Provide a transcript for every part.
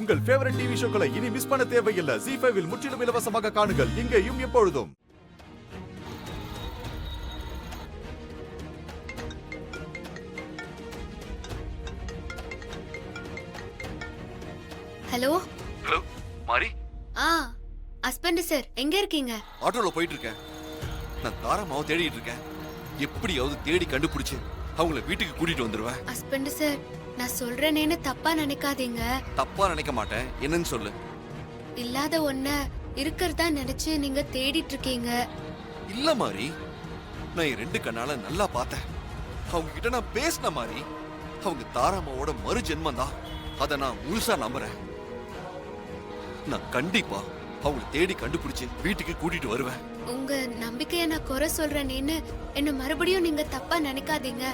உங்கள் favourite TV ஷோக்களை இனி miss பண்ண தேவையில்லை. ZEE5 இல் முற்றிலும் இலவசமாக காணுங்கள். இங்கேயும் எப்பொழுதும். ஹலோ ஹலோ மாரி, ஹஸ்பண்ட் சார் எங்க இருக்கீங்க? ஆட்டோல போயிட்டு இருக்கேன். நான் தாராமாவை தேடிட்டு இருக்கேன். எப்படியாவது தேடி கண்டுபிடிச்சு அவங்கள வீட்டுக்கு கூட்டிட்டு வந்துருவேன். ஹஸ்பண்ட் சார், நான் சொல்றேனேன்னு தப்பா நினைக்காதீங்க. தப்பா நினைக்க மாட்டேன். என்னன்னு சொல்லு. இல்லாத ஒண்ண இருக்கிறதா நினைச்சு நீங்க தேடிட்டு இருக்கீங்க. இல்ல மாரி, நான் என் 2 கண்ணால நல்லா பார்த்தேன். அவங்க கிட்ட நான் பேசின மாதிரி அவங்க தாராமாவோட மறு ஜென்மம் தான். அதை நான் முழுசா நம்புறேன். நான் கண்டிப்பா அவங்களை தேடி கண்டுபிடிச்சு வீட்டுக்கு கூட்டிட்டு வருவேன். உங்க நம்பிக்கைய நான் குறை சொல்றேனேன்னு என்ன மறுபடியும் நீங்க தப்பா நினைக்காதீங்க.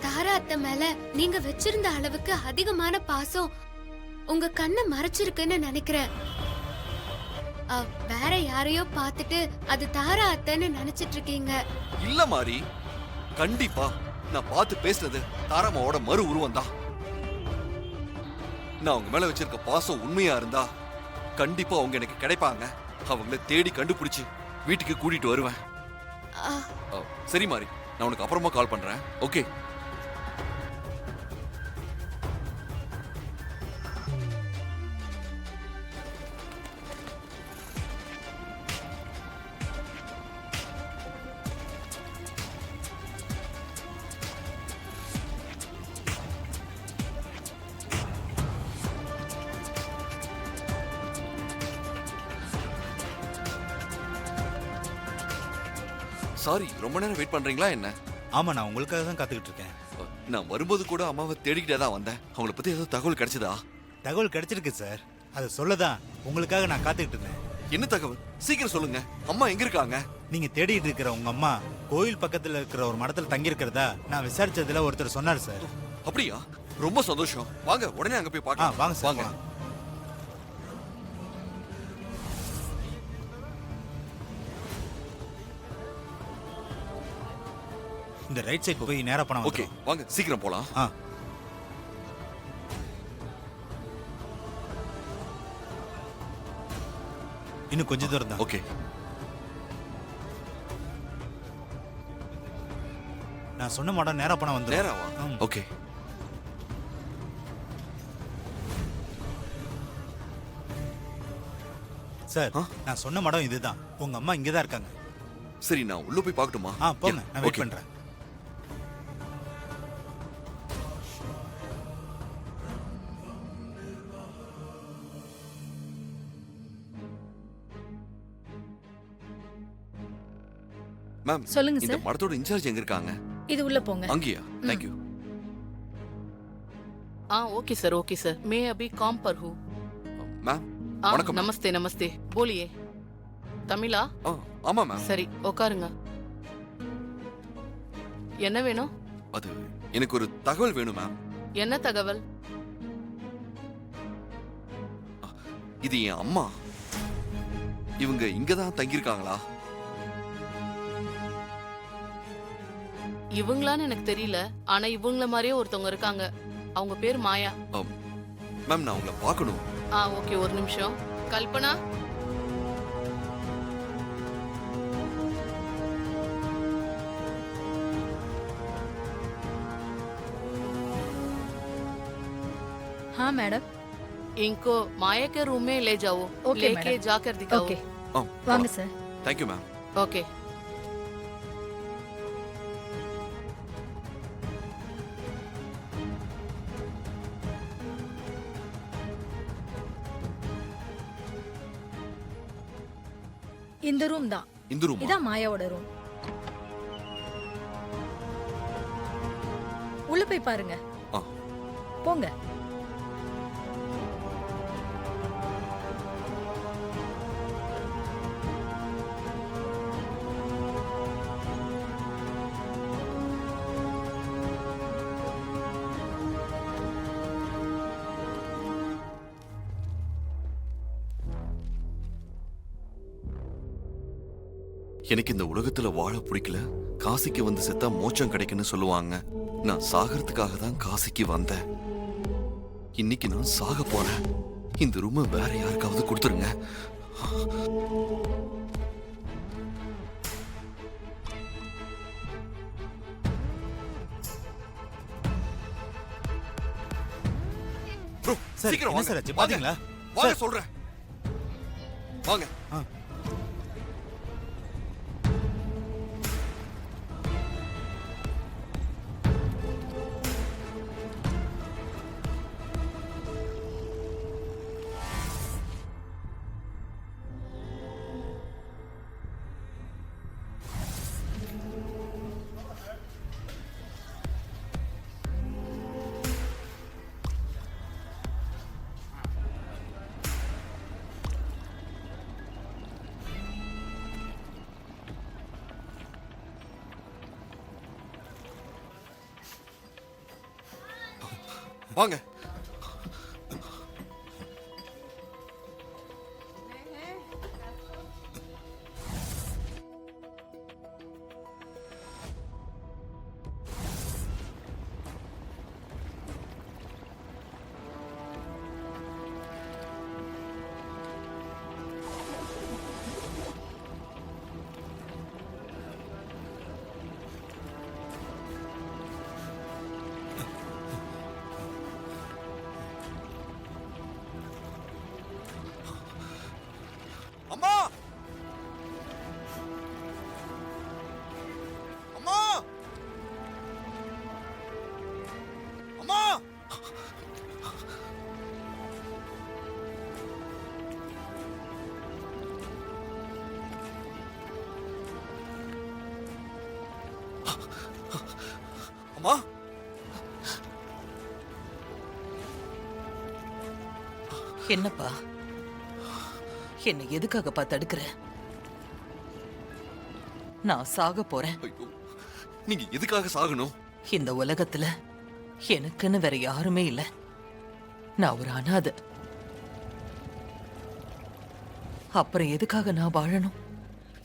தாரா அத்தை மேல நீங்க வச்சிருந்த அளவுக்கு அதிகமான பாசம் உங்க கண்ணை மறைச்சிருக்குன்னு நினைக்கிறேன். வேற யாரையோ பார்த்துட்டு அது தாரா அத்தைன்னு நினைச்சிட்டு இருக்கீங்க. இல்ல மாரி, கண்டிப்பா நான் பார்த்து பேசுனது தாராமாவோட மறு உருவம் தான். நான் அவங்க மேல வச்சிருக்க பாசம் உண்மையா இருந்தா கண்டிப்பா அவங்க எனக்கு கிடைப்பாங்க. அவங்கள தேடி கண்டுபிடிச்சு வீட்டுக்கு கூட்டிட்டு வருவேன். சரி மாரி, நான் உனக்கு அப்புறமா கால் பண்றேன். ஓகே? சாரி, ரொம்ப நேரம் வெயிட் பண்றீங்களா என்ன? ஆமா, நான் உங்களுக்காக தான் காத்துக்கிட்டு இருக்கேன். நான் வரும்போது கூட அம்மாவை தேடிக்கிட்டே தான் வந்தேன். அவங்கள பத்தி ஏதாவது தகவல் கிடைச்சதா? தகவல் கிடைச்சிருக்கு சார். அதை சொல்லதான் உங்களுக்காக நான் காத்துக்கிட்டு இருந்தேன். என்ன தகவல்? சீக்கிரம் சொல்லுங்க. அம்மா எங்க இருக்காங்க? நீங்க தேடிட்டு இருக்கிற உங்க அம்மா கோயில் பக்கத்துல இருக்கிற ஒரு மடத்துல தங்கி இருக்கிறதா நான் விசாரிச்சதுல ஒருத்தர் சொன்னார் சார். அப்படியா? ரொம்ப சந்தோஷம். வாங்க, உடனே அங்க போய் பார்க்கலாம். வாங்க சார், வாங்க. இந்த ரைட் சைடு போய் நேரா போனா ஓகே, வாங்க சீக்கிரம் போலாம். இன்னும் கொஞ்சம் தூரம் தான். ஓகே. நான் சொன்ன மாடம் நேரா போனா வந்து நேராவா? ஓகே. சார், நான் சொன்ன மாடம் இதுதான். உங்க அம்மா இங்கதான் இருக்காங்க. சரி, நான் உள்ள போய் பார்க்கட்டுமா? போங்க, நான் வெயிட் பண்றேன். மேம், சொல்லுங்க இந்த சார். மடத்தோட இன்சார்ஜ் எங்க இருக்காங்க? இது உள்ள போங்க. அங்கேயா? Thank you. Okay sir, okay sir. मैं अभी काम पर हूँ. மேம், வணக்கம். नमस्ते नमस्ते. बोलिए. தமிழா? ஆமா மேம். சரி, உட்காருங்க. என்ன வேணும்? அது எனக்கு ஒரு தகவல் வேணும் மேம். என்ன தகவல்? இது என் அம்மா. இவங்க இங்கதான் தங்கியிருக்காங்களா? இவங்களான்னு எனக்கு தெரியல. ஆனா இவங்கள மாதிரியே ஒருத்தவங்க இருக்காங்க. அவங்க பேர் மாயா. மேம், நான் உங்களை பார்க்கணும். ஓகே, ஒரு நிமிஷம். கல்பனா, हाँ मैडम. इनको माया के रूम में ले जाओ. ओके लेके मैडम. जाकर दिखाओ. ओके, வாங்க வாங்க sir. Thank you ma'am. Okay. இந்த ரூம் தான். இந்த ரூம் இதான் மாயாவோட ரூம். உள்ள போய் பாருங்க. போங்க. எனக்கு இந்த உலகத்துல வாழ பிடிக்கல. காசிக்கு வந்து செத்தா மோட்சம் கிடைக்குன்னு சொல்லுவாங்க. நான் சாகிறதுக்காக தான் காசிக்கு வந்தேன். இன்னைக்கு நான் சாக போறேன். இந்த ரூமை வேற யாருக்காவது கொடுத்துருங்க. Bro, சார், சீக்கிரம் என்ன வாங்க. சார் ஆச்சு? வாங்க. பாத்தீங்களா? வாங்க சார். சொல்றேன். வாங்க. ஆ. வாங்க. அம்மா! அம்மா! அம்மா! அம்மா! என்னப்பா, என்ன எதுக்காகப்பா தடுக்கிற? நான் சாக போறேன். ஐயோ, நீங்க எதுக்காக சாகணும்? இந்த உலகத்துல எனக்குன்னு வேற யாருமே இல்ல. நான் ஒரு அனாதை. அப்புறம் எதுக்காக நான் வாழணும்?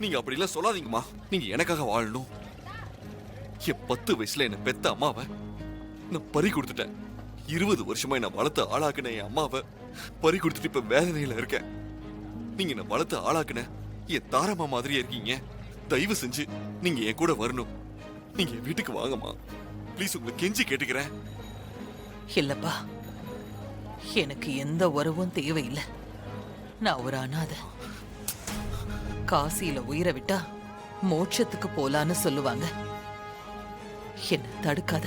நீங்க அப்படி எல்லாம் சொல்லாதீங்கம்மா. நீங்க எனக்காக வாழணும். என் 10 வயசுல என்ன பெத்த அம்மாவை நான் பறி கொடுத்துட்டேன். 20 வருஷமா என்ன வளர்த்து ஆளாக்குன என் அம்மாவை பறி கொடுத்துட்டு இப்ப வேதனையில இருக்கேன். நீங்க என்ன வளர்த்து ஆளாக்குன என் தாரம்மா மாதிரியே இருக்கீங்க. தயவு செஞ்சு நீங்க என் கூட வரணும். நீங்க என் வீட்டுக்கு வாங்கம்மா. ப்ளீஸ், உங்களை கெஞ்சி கேட்டுக்கிறேன். இல்லப்பா, எனக்கு எந்த உறவும் தேவையில்லை. நான் ஒரு அனாதை. காசியில உயிரை விட்டா மோட்சத்துக்கு போலான்னு சொல்லுவாங்க. என்ன தடுக்காத,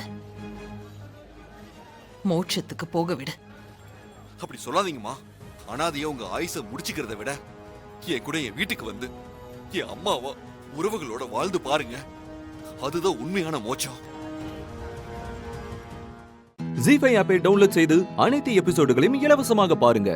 மோட்சத்துக்கு போக விடு. அப்படி சொல்லாதீங்கம்மா. அனாதையா உங்க ஆயுச முடிச்சுக்கிறத விட என் கூட என் வீட்டுக்கு வந்து என் அம்மாவா உறவுகளோட வாழ்ந்து பாருங்க. அதுதான் உண்மையான மோட்சம். ஜீ5 ஆப்பை டவுன்லோட் செய்து அனைத்து எபிசோடுகளையும் இலவசமாக பாருங்க.